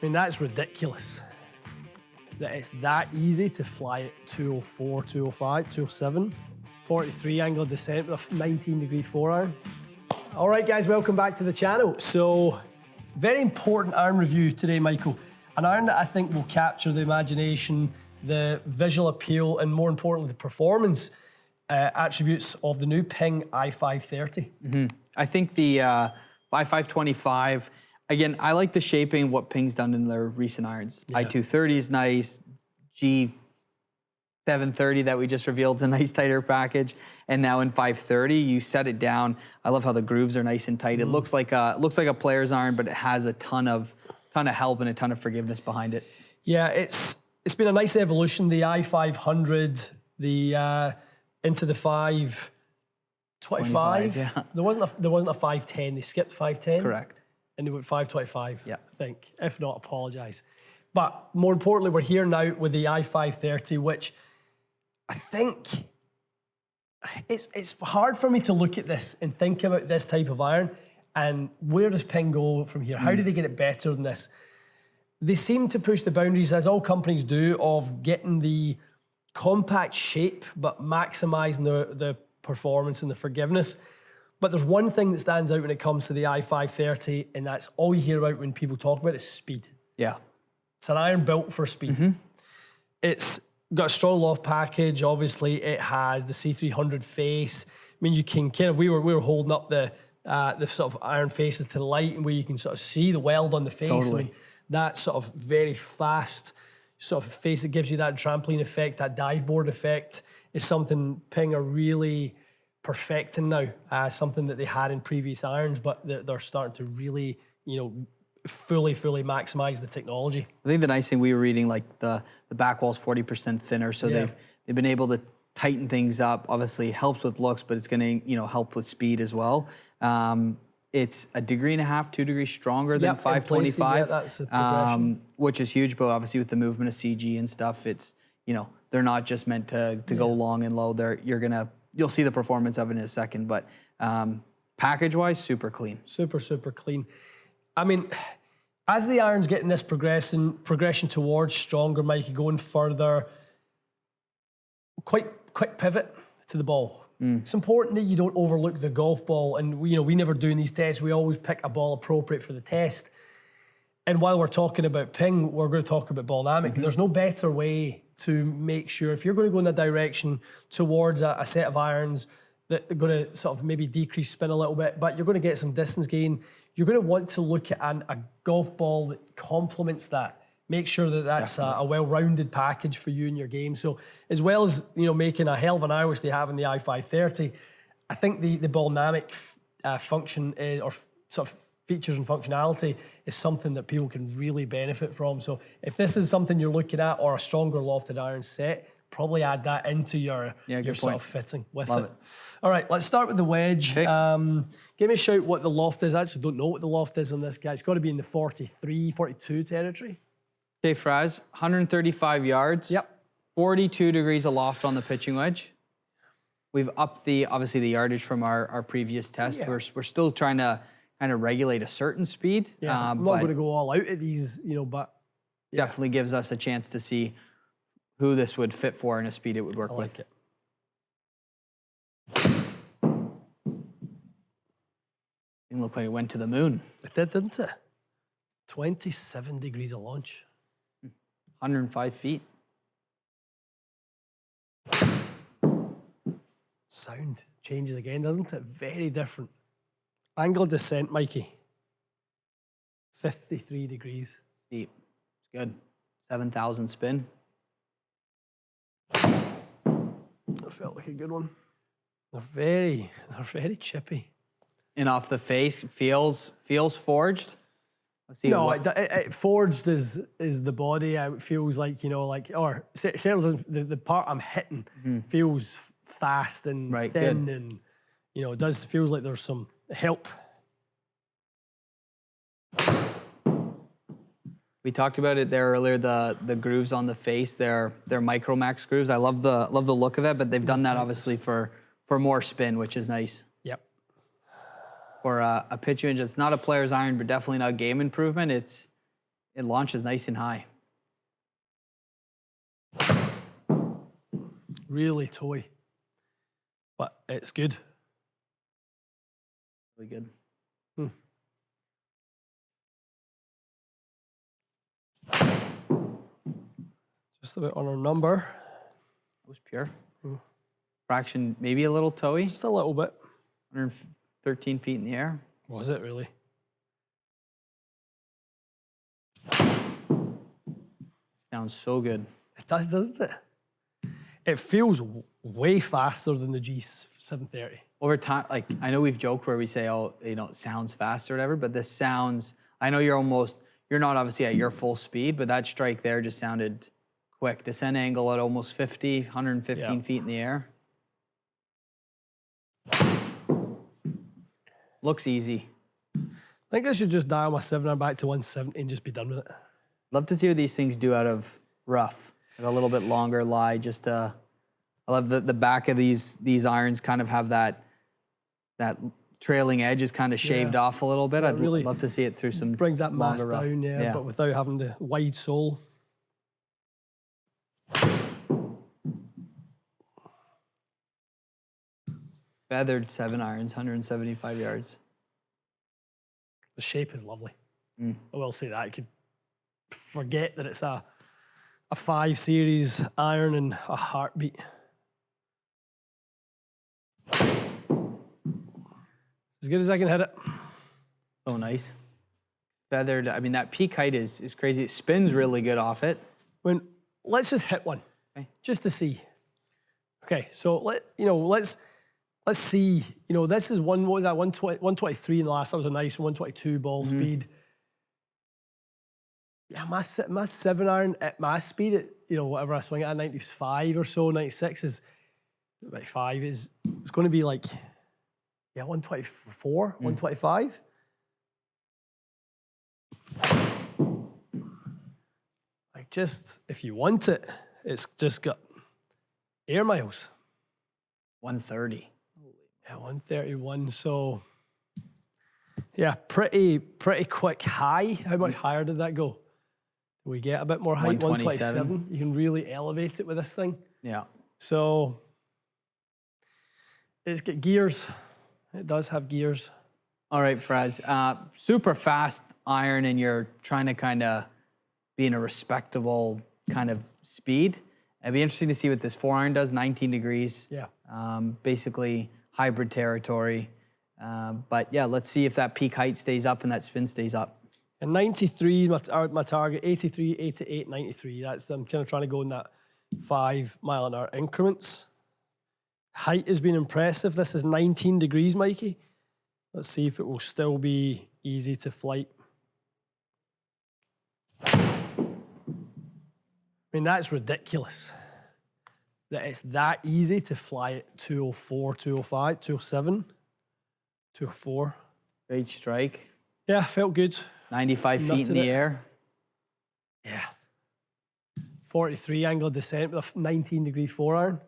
I mean, that's ridiculous. That it's that easy to fly at 204, 205, 207. 43 angle of descent with a 19-degree 4-iron. All right, guys, welcome back to the channel. So, very important iron review today, Michael. An iron that I think will capture the imagination, the visual appeal, and more importantly, the performance attributes of the new Ping i530. I think the i525, again, I like the shaping, what Ping's done in their recent irons. Yeah. i230 is nice, G730 that we just revealed is a nice tighter package, and now in 530, you set it down. I love how the grooves are nice and tight. It looks like a player's iron, but it has a ton of help and a ton of forgiveness behind it. Yeah, it's been a nice evolution. The i500, the into the 525. Yeah. There wasn't a 510. They skipped 510. Correct. And they went 525. Yeah. I think. If not, apologise. But more importantly, we're here now with the i530, which I think it's hard for me to look at this and think about this type of iron and where does Ping go from here? How do they get it better than this? They seem to push the boundaries, as all companies do, of getting the compact shape but maximising the performance and the forgiveness. But there's one thing that stands out when it comes to the i530, and that's all you hear about when people talk about it, is speed. Yeah. It's an iron built for speed. It's got a strong loft package. Obviously, it has the C300 face. I mean, you can kind of, we were holding up the sort of iron faces to the light, and where you can sort of see the weld on the face. Totally. I mean, that sort of very fast sort of face that gives you that trampoline effect, that dive board effect, is something Ping are really perfecting now. Something that they had in previous irons, but they're starting to really, fully maximize the technology. I think the nice thing, we were reading, like the back wall's 40% thinner, so they've been able to tighten things up. Obviously, it helps with looks, but it's going to help with speed as well. It's 1.5 degrees, 2 degrees stronger than 525, places, that's a progression. which is huge. But obviously, with the movement of CG and stuff, it's they're not just meant to go long and low. You'll see the performance of it in a second, but package-wise, super clean. Super clean. I mean, as the iron's getting this progression towards stronger, Mikey, going further, quick pivot to the ball. It's important that you don't overlook the golf ball, and we never do in these tests. We always pick a ball appropriate for the test. And while we're talking about Ping, we're going to talk about ball dynamic. There's no better way to make sure, if you're going to go in that direction towards a set of irons that are going to sort of maybe decrease spin a little bit, but you're going to get some distance gain, you're going to want to look at a golf ball that complements that. Make sure that that's a well-rounded package for you in your game. So as well as making a hell of an iron, which they have in the i530, I think the ball dynamic function or sort of features and functionality is something that people can really benefit from. So if this is something you're looking at, or a stronger lofted iron set, probably add that into your sort of fitting with it. All right, let's start with the wedge. Okay. Give me a shout what the loft is. I actually don't know what the loft is on this guy. It's got to be in the 43, 42 territory. Okay, Fraz, 135 yards. Yep. 42 degrees aloft on the pitching wedge. We've upped obviously the yardage from our previous test. Yeah. We're still trying to kind of regulate a certain speed. Yeah, I'm not going to go all out at these, but definitely gives us a chance to see who this would fit for and a speed it would work with. It. It looked like it went to the moon. It did, didn't it? 27 degrees of launch. 105 feet. Sound changes again, doesn't it? Very different. Angle of descent, Mikey. 53 degrees. Steep. It's good. 7,000 spin. That felt like a good one. They're very chippy. And off the face, feels forged. Let's see. No, it forged is the body. It feels like, or certainly the part I'm hitting feels fast and thin, and it does feels like there's some help. We talked about it there earlier. The grooves on the face, they're Micro Max grooves. I love the look of it, but they've done that obviously for more spin, which is nice. Yep. For a pitch range, it's not a player's iron, but definitely not game improvement. It's it launches nice and high. Really toy. But it's good. Really good. Just about on our number. It was pure. Fraction, maybe a little toey. Just a little bit. 113 feet in the air. Was it really? Sounds so good. It does, doesn't it? It feels way faster than the G730. Over time, like, I know we've joked where we say, oh, you know, it sounds fast or whatever, but this sounds, I know you're not obviously at your full speed, but that strike there just sounded quick. Descent angle at almost 50, 115 feet in the air. Looks easy. I think I should just dial my 7-iron back to 170 and just be done with it. Love to see what these things do out of rough. Like a little bit longer lie, just I love the back of these irons kind of have that trailing edge is kind of shaved off a little bit. I'd really love to see it through some brings that mass rough. down, yeah, but without having the wide sole. Feathered 7-irons, 175 yards. The shape is lovely. I will say that. You could forget that it's a 5 series iron in a heartbeat. As good as I can hit it. Oh, nice. Feathered, I mean, that peak height is crazy. It spins really good off it. Let's just hit one, just to see. Okay, so let's see. You know, this is what was that, 123 in the last. That was a nice 122 ball speed. Yeah, my 7-iron at my speed, at, you know, whatever I swing at 95 or so, 96 is, 95 is, it's going to be like, 124, 125. Like, just, if you want it, it's just got air miles. 130. Yeah, 131. So, yeah, pretty quick high. How much higher did that go? Did we get a bit more height? 127. You can really elevate it with this thing. Yeah. So, it's got gears. It does have gears. All right, Fraz. Super fast iron, and you're trying to kind of be in a respectable kind of speed. It'd be interesting to see what this 4-iron does. 19 degrees. Yeah. Basically hybrid territory. But yeah, let's see if that peak height stays up and that spin stays up. And 93, my target. 83, 88, 93. I'm kind of trying to go in that 5 mile an hour increments. Height has been impressive. This is 19 degrees, Mikey. Let's see if it will still be easy to flight. I mean, that's ridiculous. That it's that easy to fly at 204, 205, 207, 204. Great strike. Yeah, felt good. 95 feet in the air. Yeah. 43 angle of descent with a 19-degree 4-iron.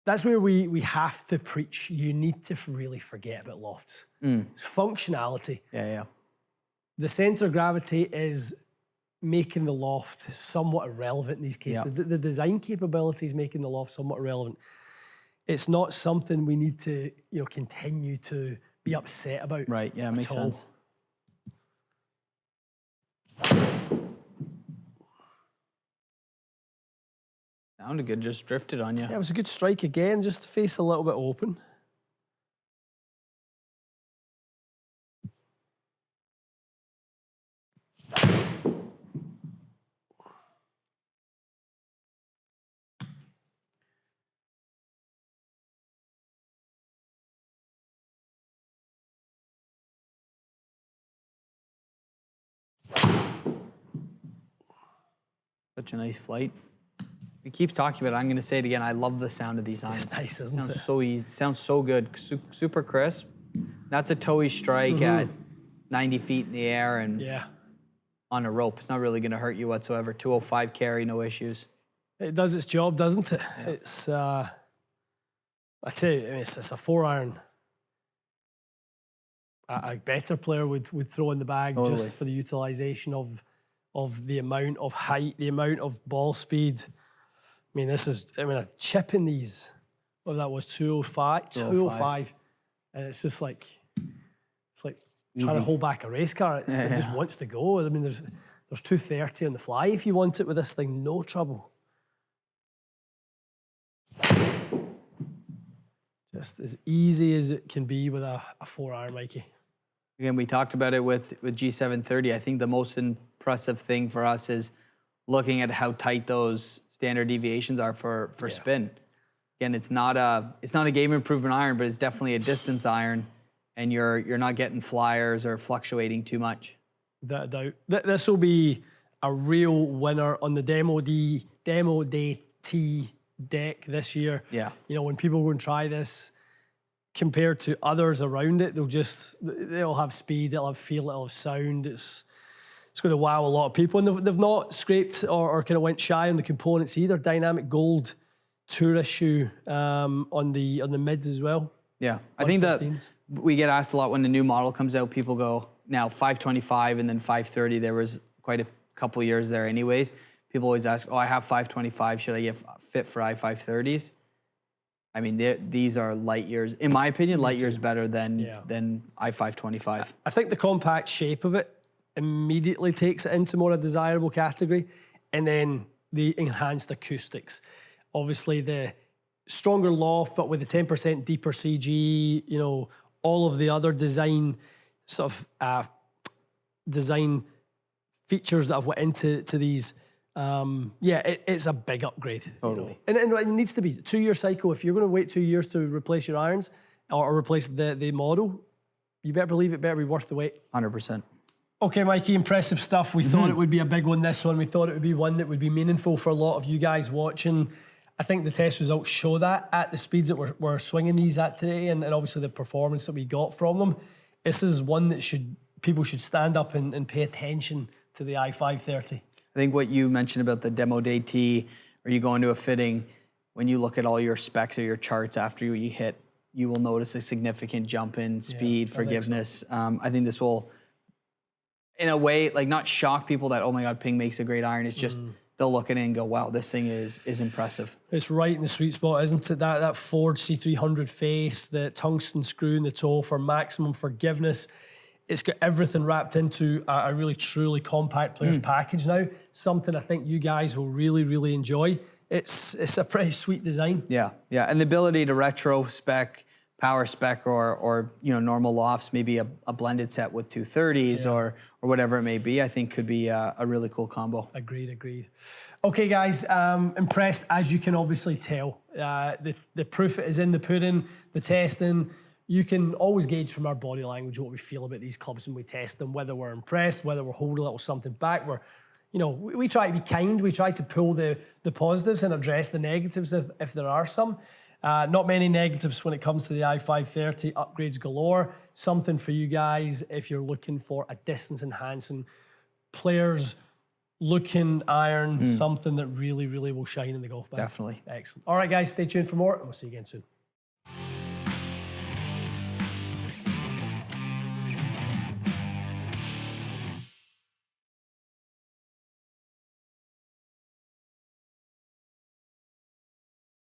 That's where we have to preach. You need to really forget about lofts. It's functionality. Yeah. The center of gravity is making the loft somewhat irrelevant in these cases. The design capability is making the loft somewhat irrelevant. It's not something we need to, continue to be upset about. Right, yeah, makes sense. Sounded good, just drifted on you. Yeah, it was a good strike again, just to face a little bit open. Such a nice flight. We keep talking about it. I'm going to say it again. I love the sound of these irons. It's nice, isn't it? Sounds so easy. Sounds so good. Super crisp. That's a toey strike at 90 feet in the air and on a rope. It's not really going to hurt you whatsoever. 205 carry, no issues. It does its job, doesn't it? Yeah. It's, I tell you, it's a 4-iron. a better player would throw in the bag just for the utilization of the amount of height, the amount of ball speed. I mean, a chip in these, well, that was 205. And it's just like, trying to hold back a race car. It just wants to go. I mean, there's 230 on the fly if you want it with this thing, no trouble. Just as easy as it can be with a 4-iron, Mikey. Again, we talked about it with G730. I think the most impressive thing for us is looking at how tight those standard deviations are for spin. Again, it's not a game improvement iron, but it's definitely a distance iron, and you're not getting flyers or fluctuating too much. Without a doubt. This will be a real winner on the Demo Day T deck this year. Yeah. You know, when people go and try this, compared to others around it, they'll have speed, they'll have feel, they'll have sound. It's going to wow a lot of people, and they've not scraped or kind of went shy on the components either. Dynamic gold tourist shoe on the mids as well. Yeah, I think that we get asked a lot when the new model comes out. People go, now 525 and then 530. There was quite a couple of years there anyways. People always ask, oh, I have 525. Should I get fit for i530s? I mean, these are light years. In my opinion, light years better than i525. I think the compact shape of it immediately takes it into more a desirable category, and then the enhanced acoustics. Obviously, the stronger loft, but with the 10% deeper CG, you know, all of the other design design features that have went into these. It's a big upgrade. Totally. You know? And it needs to be 2-year cycle. If you're going to wait 2 years to replace your irons or replace the model, you better believe it better be worth the wait. 100%. Okay, Mikey, impressive stuff. We thought it would be a big one, this one. We thought it would be one that would be meaningful for a lot of you guys watching. I think the test results show that at the speeds that we're swinging these at today, and obviously the performance that we got from them. This is one that people should stand up and pay attention to the i530. I think what you mentioned about the Demo Day T, or you go into a fitting, when you look at all your specs or your charts after you hit, you will notice a significant jump in speed, forgiveness. I think this will, in a way, like not shock people that, oh my God, Ping makes a great iron. It's just, they'll look at it and go, wow, this thing is impressive. It's right in the sweet spot, isn't it? That Ford C300 face, the tungsten screw in the toe for maximum forgiveness. It's got everything wrapped into a really, truly compact player's package now. Something I think you guys will really, really enjoy. It's a pretty sweet design. Yeah, and the ability to retro spec, power spec, or normal lofts, maybe a blended set with 230s or whatever it may be, I think could be a really cool combo. Agreed. Okay, guys, impressed as you can obviously tell. The proof is in the pudding, the testing. You can always gauge from our body language what we feel about these clubs when we test them, whether we're impressed, whether we're holding a little something back. We try to be kind. We try to pull the positives and address the negatives if there are some. Not many negatives when it comes to the i530. Upgrades galore. Something for you guys if you're looking for a distance enhancing players looking iron, something that really, really will shine in the golf bag. Definitely. Excellent. All right, guys, stay tuned for more, and we'll see you again soon.